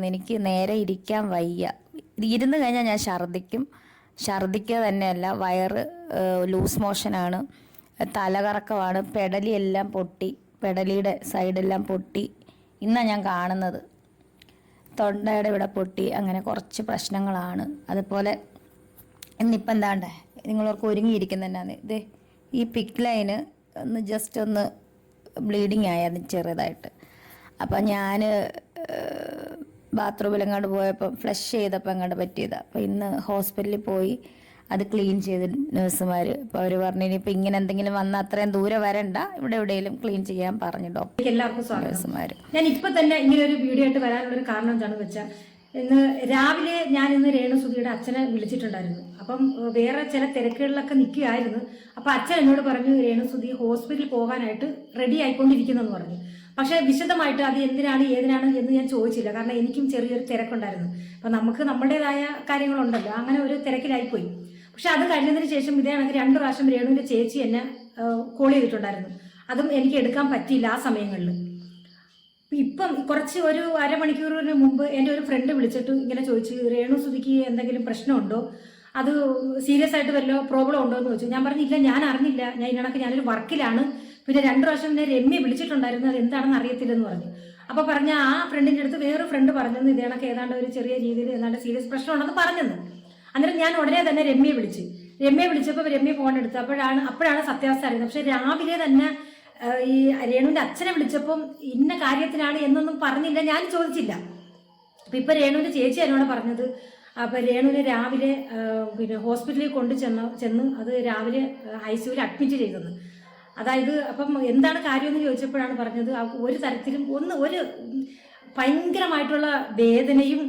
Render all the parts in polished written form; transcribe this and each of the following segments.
എനിക്ക് നേരെ ഇരിക്കാൻ വയ്യ. ഇരുന്ന് കഴിഞ്ഞാൽ ഞാൻ ഛർദ്ദിക്കുക തന്നെയല്ല, വയറ് ലൂസ് മോഷനാണ്, തലകറക്കമാണ്, പെടലിയെല്ലാം പൊട്ടി, പെടലിയുടെ സൈഡെല്ലാം പൊട്ടി. ഇന്നാണ് ഞാൻ കാണുന്നത്. തൊണ്ടയുടെ ഇവിടെ പൊട്ടി. അങ്ങനെ കുറച്ച് പ്രശ്നങ്ങളാണ്. അതുപോലെ ഇന്നിപ്പം എന്താണ്ടേ നിങ്ങളോർക്ക് ഒരുങ്ങിയിരിക്കുന്നതന്നെയാണ് ഇത്. ഈ പിക്ക് ലൈന് ഒന്ന് ജസ്റ്റ് ഒന്ന് ബ്ലീഡിങ് ആയി, അത് ചെറുതായിട്ട്. അപ്പം ഞാൻ ബാത്റൂമിൽ എങ്ങാണ്ട് പോയപ്പോൾ ഫ്ലഷ് ചെയ്തപ്പോൾ എങ്ങാണ്ട് പറ്റിയതാണ്. അപ്പോൾ ഇന്ന് ഹോസ്പിറ്റലിൽ പോയി അത് ക്ലീൻ ചെയ്ത് നേഴ്സുമാർ. അപ്പോൾ അവർ പറഞ്ഞു ഇനിയിപ്പോൾ ഇങ്ങനെ എന്തെങ്കിലും വന്നാൽ അത്രയും ദൂരെ വരണ്ട, ഇവിടെ എവിടെയെങ്കിലും ക്ലീൻ ചെയ്യാൻ പറഞ്ഞു ഡോക്ടർ. എല്ലാവർക്കും സ്വാഗതം. നേഴ്സുമാർ, ഞാൻ ഇപ്പം തന്നെ ഇങ്ങനെ ഒരു വീഡിയോ ആയിട്ട് വരാനുള്ളൊരു കാരണം എന്താണെന്ന് വെച്ചാൽ, ഇന്ന് രാവിലെ ഇന്ന് രേണുസുധിയുടെ അച്ഛനെ വിളിച്ചിട്ടുണ്ടായിരുന്നു. അപ്പം വേറെ ചില തിരക്കുകളിലൊക്കെ നിൽക്കുകയായിരുന്നു. അപ്പം അച്ഛൻ എന്നോട് പറഞ്ഞു രേണുസുധി ഹോസ്പിറ്റലിൽ പോകാനായിട്ട് റെഡി ആയിക്കൊണ്ടിരിക്കുന്നെന്ന് പറഞ്ഞു. പക്ഷേ വിശദമായിട്ട് അത് എന്തിനാണ് ഏതിനാണ് എന്ന് ഞാൻ ചോദിച്ചില്ല. കാരണം എനിക്കും ചെറിയൊരു തിരക്കുണ്ടായിരുന്നു. അപ്പം നമുക്ക് നമ്മുടേതായ കാര്യങ്ങളുണ്ടല്ലോ, അങ്ങനെ ഒരു തിരക്കിലായിപ്പോയി. പക്ഷെ അത് കഴിഞ്ഞതിന് ശേഷം ഇതേ കണക്ക് 2 പ്രാവശ്യം രേണുവിൻ്റെ ചേച്ചി എന്നെ കോൾ ചെയ്തിട്ടുണ്ടായിരുന്നു. അതും എനിക്ക് എടുക്കാൻ പറ്റിയില്ല ആ സമയങ്ങളിൽ. ഇപ്പം കുറച്ച് ഒരു അരമണിക്കൂറിന് മുമ്പ് എൻ്റെ ഒരു ഫ്രണ്ട് വിളിച്ചിട്ട് ഇങ്ങനെ ചോദിച്ചു, രേണുസുധിക്ക് എന്തെങ്കിലും പ്രശ്നമുണ്ടോ, അത് സീരിയസ് ആയിട്ട് വല്ലോ പ്രോബ്ലം ഉണ്ടോ എന്ന് ചോദിച്ചു. ഞാൻ പറഞ്ഞില്ല, ഞാൻ അറിഞ്ഞില്ല, ഞാൻ ഇതിനകത്ത് ഞാനൊരു വർക്കിലാണ്. പിന്നെ 2 പ്രാവശ്യം എന്നെ രമ്യ വിളിച്ചിട്ടുണ്ടായിരുന്നു, അത് എന്താണെന്ന് അറിയത്തില്ലെന്ന് പറഞ്ഞു. അപ്പോൾ പറഞ്ഞ ആ ഫ്രണ്ടിൻ്റെ അടുത്ത് വേറൊരു ഫ്രണ്ട് പറഞ്ഞെന്ന് ഇതേ കണക്ക് ഏതാണ്ട് ഒരു ചെറിയ രീതിയിൽ ഏതാണ്ട് സീരിയസ് പ്രശ്നമുണ്ടെന്ന് പറഞ്ഞെന്ന്. അന്നേരം ഞാൻ ഉടനെ തന്നെ രമ്യയെ വിളിച്ചപ്പോൾ രമ്യ ഫോൺ എടുത്തു. അപ്പോഴാണ് സത്യാവസ്ഥ അറിയുന്നത്. പക്ഷെ രാവിലെ തന്നെ ഈ രേണുവിൻ്റെ അച്ഛനെ വിളിച്ചപ്പം ഇന്ന കാര്യത്തിനാണ് എന്നൊന്നും പറഞ്ഞില്ല, ഞാൻ ചോദിച്ചില്ല. അപ്പം ഇപ്പം രേണുവിൻ്റെ ചേച്ചി എന്നോട് പറഞ്ഞത്, അപ്പം രേണുവിനെ രാവിലെ പിന്നെ ഹോസ്പിറ്റലിൽ ചെന്ന് അത് രാവിലെ ICUവിൽ അഡ്മിറ്റ് ചെയ്തെന്ന്. അതായത് അപ്പം എന്താണ് കാര്യമെന്ന് ചോദിച്ചപ്പോഴാണ് പറഞ്ഞത്, ഒരു തരത്തിലും ഒരു ഭയങ്കരമായിട്ടുള്ള വേദനയും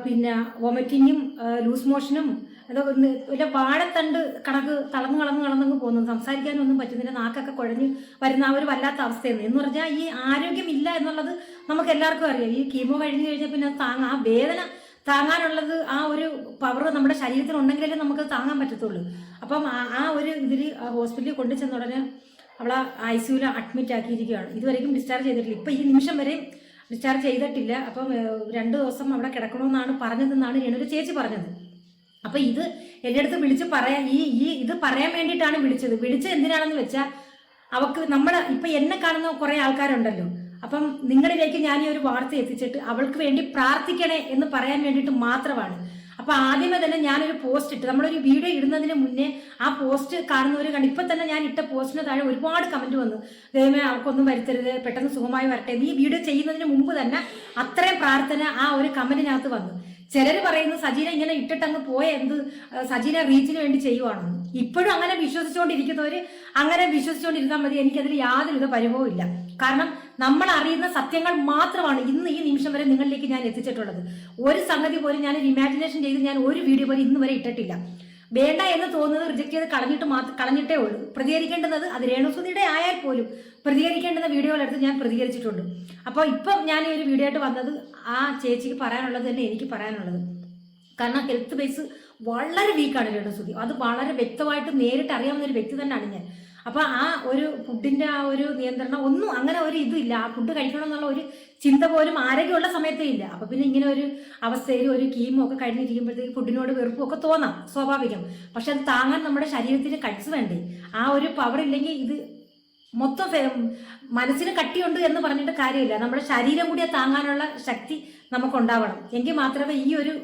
പിന്നെ വൊമിറ്റിങ്ങും ലൂസ് മോഷനും അതൊക്കെ വാഴത്തണ്ട് കണക്ക് കളങ്ങ് പോകുന്നു. സംസാരിക്കാനൊന്നും പറ്റുന്നില്ല, നാക്കൊക്കെ കുഴഞ്ഞ് വരുന്ന ആ ഒരു വല്ലാത്ത അവസ്ഥയെന്ന്. എന്ന് പറഞ്ഞാൽ ഈ ആരോഗ്യമില്ല എന്നുള്ളത് നമുക്ക് എല്ലാവർക്കും അറിയാം. ഈ കീമോ കഴിഞ്ഞ് കഴിഞ്ഞാൽ പിന്നെ ആ വേദന താങ്ങാനുള്ളത് ആ ഒരു പവർ നമ്മുടെ ശരീരത്തിൽ ഉണ്ടെങ്കിലേ നമുക്ക് താങ്ങാൻ പറ്റത്തുള്ളൂ. അപ്പം ആ ഒരു ഇതിൽ ഹോസ്പിറ്റലിൽ കൊണ്ടു ചെന്ന ഉടനെ അവളെ ICUവിൽ അഡ്മിറ്റ് ആക്കിയിരിക്കുകയാണ്. ഇതുവരെയും ഡിസ്ചാർജ് ചെയ്തിട്ടില്ല. ഇപ്പം ഈ നിമിഷം വരെ ഡിസ്ചാർജ് ചെയ്തിട്ടില്ല. അപ്പം 2 ദിവസം അവിടെ കിടക്കണമെന്നാണ് പറഞ്ഞതെന്നാണ് രേണുവിൻ്റെ ചേച്ചി പറഞ്ഞത്. അപ്പം ഇത് എൻ്റെ അടുത്ത് വിളിച്ച് പറയാൻ ഇത് പറയാൻ വേണ്ടിയിട്ടാണ് വിളിച്ചത് എന്തിനാണെന്ന് വെച്ചാൽ, അവൾക്ക് ഇപ്പം എന്നെ കാണുന്ന കുറേ ആൾക്കാരുണ്ടല്ലോ, അപ്പം നിങ്ങളിലേക്ക് ഞാൻ ഈ ഒരു വാർത്ത എത്തിച്ചിട്ട് അവൾക്ക് വേണ്ടി പ്രാർത്ഥിക്കണേ എന്ന് പറയാൻ വേണ്ടിയിട്ട് മാത്രമാണ്. അപ്പം ആദ്യമേ തന്നെ ഞാനൊരു പോസ്റ്റ് ഇട്ട്, നമ്മളൊരു വീഡിയോ ഇടുന്നതിന് മുന്നേ ആ പോസ്റ്റ് കാണുന്നവർ കണ്ട്, ഇപ്പം തന്നെ ഞാൻ ഇട്ട പോസ്റ്റിന് താഴെ ഒരുപാട് കമൻറ്റ് വന്നു, ദൈവമേ അവൾക്കൊന്നും വരുത്തരുത്, പെട്ടെന്ന് സുഖമായി വരട്ടെ. ഈ വീഡിയോ ചെയ്യുന്നതിന് മുമ്പ് തന്നെ അത്രയും പ്രാർത്ഥന ആ ഒരു കമൻറ്റിനകത്ത് വന്നു. ചിലർ പറയുന്നു സജീന ഇങ്ങനെ ഇട്ടിട്ടങ്ങ് പോയ സജീന റീച്ചിന് വേണ്ടി ചെയ്യുവാണെന്ന്. ഇപ്പോഴും അങ്ങനെ വിശ്വസിച്ചുകൊണ്ടിരിക്കുന്നവർ അങ്ങനെ വിശ്വസിച്ചുകൊണ്ടിരുന്നാൽ മതി. എനിക്കതിൽ യാതൊരുവിധ പരിഭവവും ഇല്ല. കാരണം നമ്മൾ അറിയുന്ന സത്യങ്ങൾ മാത്രമാണ് ഇന്ന് ഈ നിമിഷം വരെ നിങ്ങളിലേക്ക് ഞാൻ എത്തിച്ചിട്ടുള്ളത്. ഒരു സംഗതി പോലും ഞാനൊരു ഇമാജിനേഷൻ ചെയ്ത് ഞാൻ ഒരു വീഡിയോ പോലും ഇന്ന് വരെ ഇട്ടിട്ടില്ല. വേണ്ട എന്ന് തോന്നുന്നത് റിജക്ട് ചെയ്ത് കളഞ്ഞിട്ടേ ഉള്ളൂ. പ്രതികരിക്കേണ്ടുന്നത് അത് രേണുസുധിയുടെ ആയാൽ പോലും പ്രതികരിക്കേണ്ടുന്ന വീഡിയോകളെടുത്ത് ഞാൻ പ്രതികരിച്ചിട്ടുണ്ട്. അപ്പോൾ ഇപ്പം ഞാൻ ഈ ഒരു വീഡിയോ ആയിട്ട് വന്നത് ആ ചേച്ചിക്ക് പറയാനുള്ളത് തന്നെ എനിക്ക് പറയാനുള്ളത്. കാരണം ഹെൽത്ത് ബേസ് വളരെ വീക്കാണ് രേണുസുധി. അത് വളരെ വ്യക്തമായിട്ട് നേരിട്ട് അറിയാവുന്ന ഒരു വ്യക്തി തന്നെയാണ് ഞാൻ. അപ്പം ആ ഒരു ഫുഡിൻ്റെ ആ ഒരു നിയന്ത്രണം ഒന്നും അങ്ങനെ ഒരു ഇതില്ല. ആ ഫുഡ് കഴിക്കണം എന്നുള്ള ഒരു ചിന്ത പോലും ആരോഗ്യമുള്ള സമയത്തേ ഇല്ല. അപ്പം പിന്നെ ഇങ്ങനെ ഒരു അവസ്ഥയിൽ ഒരു കീമോ ഒക്കെ കഴിഞ്ഞിരിക്കുമ്പോഴത്തേക്ക് ഫുഡിനോട് വെറുപ്പും ഒക്കെ തോന്നാം, സ്വാഭാവികം. പക്ഷെ അത് താങ്ങാൻ നമ്മുടെ ശരീരത്തിന് കട്സ് വേണ്ടേ? ആ ഒരു പവർ ഇല്ലെങ്കിൽ ഇത് മൊത്തം മനസ്സിന് കട്ടിയുണ്ട് എന്ന് പറഞ്ഞിട്ട് കാര്യമില്ല. നമ്മുടെ ശരീരം കൂടി താങ്ങാനുള്ള ശക്തി നമുക്കുണ്ടാവണം. എങ്കിൽ മാത്രമേ ഈ ഒരു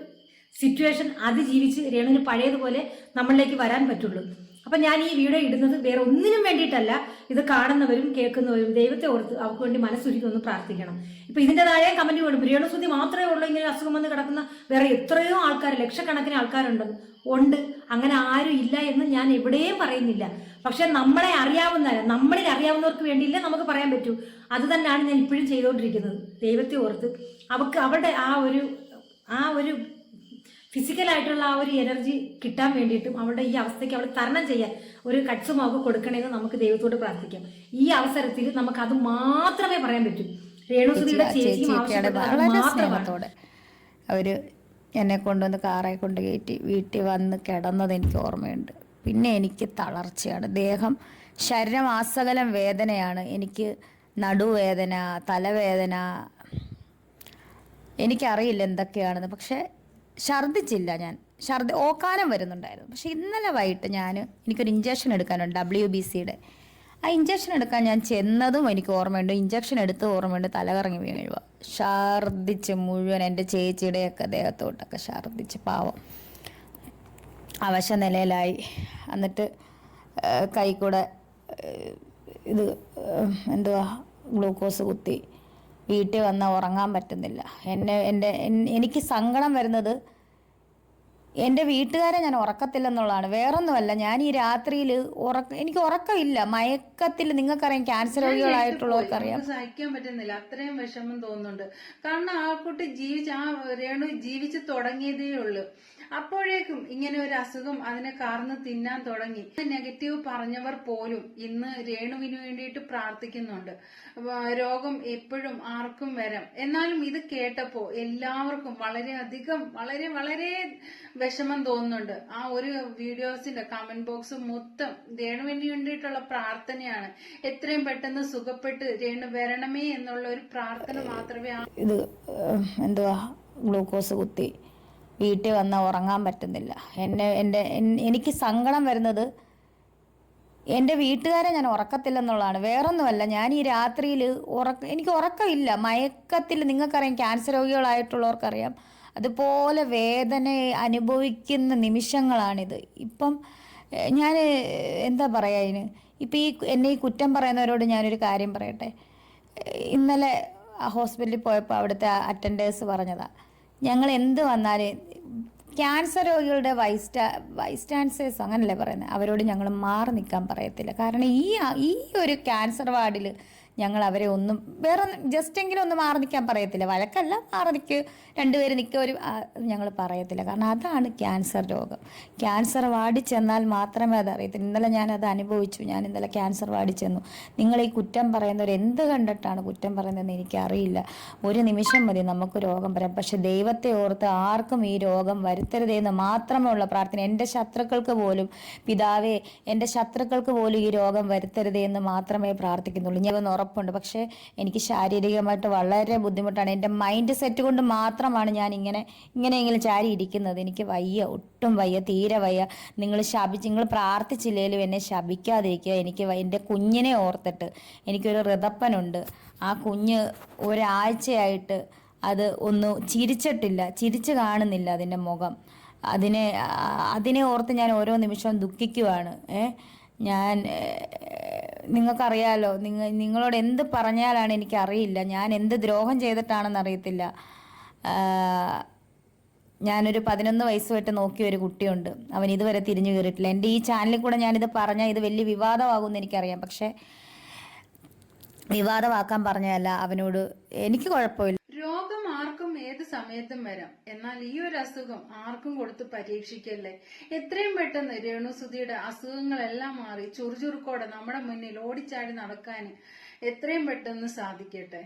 സിറ്റുവേഷൻ അതിജീവിച്ച് രേണുവിന് പഴയതുപോലെ നമ്മളിലേക്ക് വരാൻ പറ്റുള്ളൂ. അപ്പം ഞാൻ ഈ വീഡിയോ ഇടുന്നത് വേറെ ഒന്നിനും വേണ്ടിയിട്ടല്ല. ഇത് കാണുന്നവരും കേൾക്കുന്നവരും ദൈവത്തെ ഓർത്ത് അവർക്ക് വേണ്ടി മനസ്സുരുക്കി ഒന്ന് പ്രാർത്ഥിക്കണം. ഇപ്പം ഇതിൻ്റെതായ കമൻറ്റ് വേണം, രേണുസുധി മാത്രമേ ഉള്ളൂ ഇങ്ങനെ അസുഖം വന്ന് കിടക്കുന്ന വേറെ എത്രയോ ആൾക്കാർ, ലക്ഷക്കണക്കിന് ആൾക്കാരുണ്ട്. അങ്ങനെ ആരും ഇല്ല എന്ന് ഞാൻ എവിടെയും പറയുന്നില്ല. പക്ഷെ നമ്മളിൽ അറിയാവുന്നവർക്ക് വേണ്ടിയില്ലേ നമുക്ക് പറയാൻ പറ്റൂ. അത് തന്നെയാണ് ഞാൻ ഇപ്പോഴും ചെയ്തുകൊണ്ടിരിക്കുന്നത്. ദൈവത്തെ ഓർത്ത് അവരുടെ ആ ഒരു ഫിസിക്കലായിട്ടുള്ള ആ ഒരു എനർജി കിട്ടാൻ വേണ്ടിയിട്ടും അവളുടെ ഈ അവസ്ഥയ്ക്ക് അവൾ തരണം ചെയ്യാൻ ഒരു കട്സുമൊക്കെ കൊടുക്കണമെന്ന് നമുക്ക് ദൈവത്തോട് പ്രാർത്ഥിക്കാം. ഈ അവസരത്തിൽ നമുക്ക് അത് മാത്രമേ പറയാൻ പറ്റൂ. രേണുസുധിയുടെ സ്നേഹത്തോടെ അവര് എന്നെ കൊണ്ടുവന്ന് കാറെ കൊണ്ട് കയറ്റി വീട്ടിൽ വന്ന് കിടന്നത് എനിക്ക് ഓർമ്മയുണ്ട്. പിന്നെ എനിക്ക് തളർച്ചയാണ്, ശരീരം ആസകലം വേദനയാണ്. എനിക്ക് നടുവേദന, തലവേദന, എനിക്കറിയില്ല എന്തൊക്കെയാണെന്ന്. പക്ഷേ ഛർദ്ദിച്ചില്ല ഞാൻ. ഓക്കാനം വരുന്നുണ്ടായിരുന്നു. പക്ഷേ ഇന്നലെ വൈകിട്ട് എനിക്കൊരു ഇഞ്ചക്ഷൻ എടുക്കാനുണ്ട് WBCയുടെ. ആ ഇഞ്ചക്ഷൻ എടുക്കാൻ ഞാൻ ചെന്നതും എനിക്ക് ഓർമ്മയുണ്ട്, ഇഞ്ചക്ഷൻ എടുത്ത് ഓർമ്മയുണ്ട്, തലകറങ്ങി വീഴുക, ഛർദ്ദിച്ച് മുഴുവൻ എൻ്റെ ചേച്ചിയുടെയൊക്കെ ദേഹത്തോട്ടൊക്കെ ഛർദ്ദിച്ച് പാവം അവശ നിലയിലായി. എന്നിട്ട് കൈ കൂടെ ഇത് എന്തുവാ ഗ്ലൂക്കോസ് കുത്തി വീട്ടിൽ വന്നാൽ ഉറങ്ങാൻ പറ്റുന്നില്ല. എനിക്ക് സങ്കടം വരുന്നത് എൻ്റെ വീട്ടുകാരെ ഞാൻ ഉറക്കത്തില്ലെന്നുള്ളതാണ്. വേറൊന്നുമല്ല, ഞാൻ ഈ രാത്രിയിൽ എനിക്ക് ഉറക്കമില്ല, മയക്കത്തിൽ. നിങ്ങൾക്കറിയാം, ക്യാൻസർ രോഗികളായിട്ടുള്ളവർക്കറിയാം. സഹിക്കാൻ പറ്റുന്നില്ല, അത്രയും വിഷമം തോന്നുന്നുണ്ട്. കാരണം ആ കുട്ടി രേണു ജീവിച്ചു തുടങ്ങിയതേ ഉള്ളൂ. അപ്പോഴേക്കും ഇങ്ങനെ ഒരു അസുഖം അതിനെ കാർന്ന് തിന്നാൻ തുടങ്ങി. നെഗറ്റീവ് പറഞ്ഞവർ പോലും ഇന്ന് രേണുവിന് വേണ്ടിയിട്ട് പ്രാർത്ഥിക്കുന്നുണ്ട്. രോഗം എപ്പോഴും ആർക്കും വരാം. എന്നാലും ഇത് കേട്ടപ്പോ എല്ലാവർക്കും വളരെ വളരെ വിഷമം തോന്നുന്നുണ്ട്. ആ ഒരു വീഡിയോസിന്റെ കമന്റ് ബോക്സ് മൊത്തം രേണുവിന് വേണ്ടിയിട്ടുള്ള പ്രാർത്ഥനയാണ്. എത്രയും പെട്ടെന്ന് സുഖപ്പെട്ട് രേണു വരണമേ എന്നുള്ള ഒരു പ്രാർത്ഥന മാത്രമേ ഇത് എന്തുവാ ഗ്ലൂക്കോസ് കുത്തി വീട്ടിൽ വന്നാൽ ഉറങ്ങാൻ പറ്റുന്നില്ല. എനിക്ക് സങ്കടം വരുന്നത് എൻ്റെ വീട്ടുകാരെ ഞാൻ ഉറക്കത്തില്ലെന്നുള്ളതാണ്. വേറൊന്നുമല്ല, ഞാൻ ഈ രാത്രിയിൽ എനിക്ക് ഉറക്കമില്ല, മയക്കത്തിൽ. നിങ്ങൾക്കറിയാം, ക്യാൻസർ രോഗികളായിട്ടുള്ളവർക്കറിയാം, അതുപോലെ വേദന അനുഭവിക്കുന്ന നിമിഷങ്ങളാണിത്. ഇപ്പം ഞാൻ എന്താ പറയുക അതിന്, ഇപ്പം എന്നെ ഈ കുറ്റം പറയുന്നവരോട് ഞാനൊരു കാര്യം പറയട്ടെ. ഇന്നലെ ഹോസ്പിറ്റലിൽ പോയപ്പോൾ അവിടുത്തെ അറ്റൻഡേഴ്സ് പറഞ്ഞതാ, ഞങ്ങൾ എന്ത് വന്നാലും ക്യാൻസർ രോഗികളുടെ വൈസ്റ്റാൻസേഴ്സ് അങ്ങനല്ലേ പറയുന്നത്, അവരോട് ഞങ്ങൾ മാറി നിൽക്കാൻ പറയത്തില്ല. കാരണം ഈ ഒരു ക്യാൻസർ വാർഡിൽ ഞങ്ങൾ അവരെ ഒന്നും ജസ്റ്റെങ്കിലും ഒന്ന് മാറി നിൽക്കാൻ പറയത്തില്ല. വഴക്കല്ല, മാറി നിൽക്ക്, രണ്ടുപേര് നിൽക്കുക, ഞങ്ങൾ പറയത്തില്ല. കാരണം അതാണ് ക്യാൻസർ രോഗം. ക്യാൻസർ വാർഡിൽ ചെന്നാൽ മാത്രമേ അതറിയത്തില്ല. ഇന്നലെ ഞാനത് അനുഭവിച്ചു. ഞാൻ ഇന്നലെ ക്യാൻസർ വാർഡിൽ ചെന്നു. നിങ്ങൾ ഈ കുറ്റം പറയുന്നവർ എന്ത് കണ്ടിട്ടാണ് കുറ്റം പറയുന്നതെന്ന് എനിക്കറിയില്ല. ഒരു നിമിഷം മതി നമുക്ക് രോഗം വരാം. പക്ഷെ ദൈവത്തെ ഓർത്ത് ആർക്കും ഈ രോഗം വരുത്തരുതെന്ന് മാത്രമേ ഉള്ള പ്രാർത്ഥന. എൻ്റെ ശത്രുക്കൾക്ക് പോലും, പിതാവേ, എൻ്റെ ശത്രുക്കൾക്ക് പോലും ഈ രോഗം വരുത്തരുതേ എന്ന് മാത്രമേ പ്രാർത്ഥിക്കുന്നുള്ളൂ. ഞാൻ ഉറപ്പുണ്ട്. പക്ഷേ എനിക്ക് ശാരീരികമായിട്ട് വളരെ ബുദ്ധിമുട്ടാണ്. എൻ്റെ മൈൻഡ് സെറ്റ് കൊണ്ട് മാത്രമാണ് ഞാൻ ഇങ്ങനെയെങ്കിലും ചാരി ഇരിക്കുന്നത്. എനിക്ക് വയ്യ, ഒട്ടും വയ്യ, തീരെ വയ്യ. നിങ്ങൾ പ്രാർത്ഥിച്ചില്ലേലും എന്നെ ശപിക്കാതിരിക്കുക. എനിക്ക് എൻ്റെ കുഞ്ഞിനെ ഓർത്തിട്ട് എനിക്കൊരു ഋതപ്പനുണ്ട്. ആ കുഞ്ഞ് ഒരാഴ്ചയായിട്ട് അത് ഒന്ന് ചിരിച്ചിട്ടില്ല, ചിരിച്ചു കാണുന്നില്ല അതിൻ്റെ മുഖം. അതിനെ ഓർത്ത് ഞാൻ ഓരോ നിമിഷവും ദുഃഖിക്കുവാണ്. നിങ്ങൾക്കറിയാലോ, നിങ്ങളോട് എന്ത് പറഞ്ഞാലാണ് എനിക്കറിയില്ല. ഞാൻ എന്ത് ദ്രോഹം ചെയ്തിട്ടാണെന്ന് അറിയത്തില്ല. ഞാനൊരു 11 വയസ്സ് തൊട്ട് നോക്കിയ ഒരു കുട്ടിയുണ്ട്. അവൻ ഇതുവരെ തിരിഞ്ഞു കയറിയിട്ടില്ല. എൻ്റെ ഈ ചാനലിൽ കൂടെ ഞാനിത് പറഞ്ഞാൽ ഇത് വലിയ വിവാദമാകുമെന്ന് എനിക്കറിയാം. പക്ഷെ വിവാദമാക്കാൻ പറഞ്ഞതല്ല. അവനോട് എനിക്ക് കുഴപ്പമില്ല. രോഗം ആർക്കും ഏത് സമയത്തും വരാം. എന്നാൽ ഈ ഒരു അസുഖം ആർക്കും കൊടുത്ത് പരീക്ഷിക്കല്ലേ. എത്രയും പെട്ടെന്ന് രേണുസുധിയുടെ അസുഖങ്ങളെല്ലാം മാറി ചുറുചുറുക്കോടെ നമ്മുടെ മുന്നിൽ ഓടിച്ചാടി നടക്കാൻ എത്രയും പെട്ടെന്ന് സാധിക്കട്ടെ.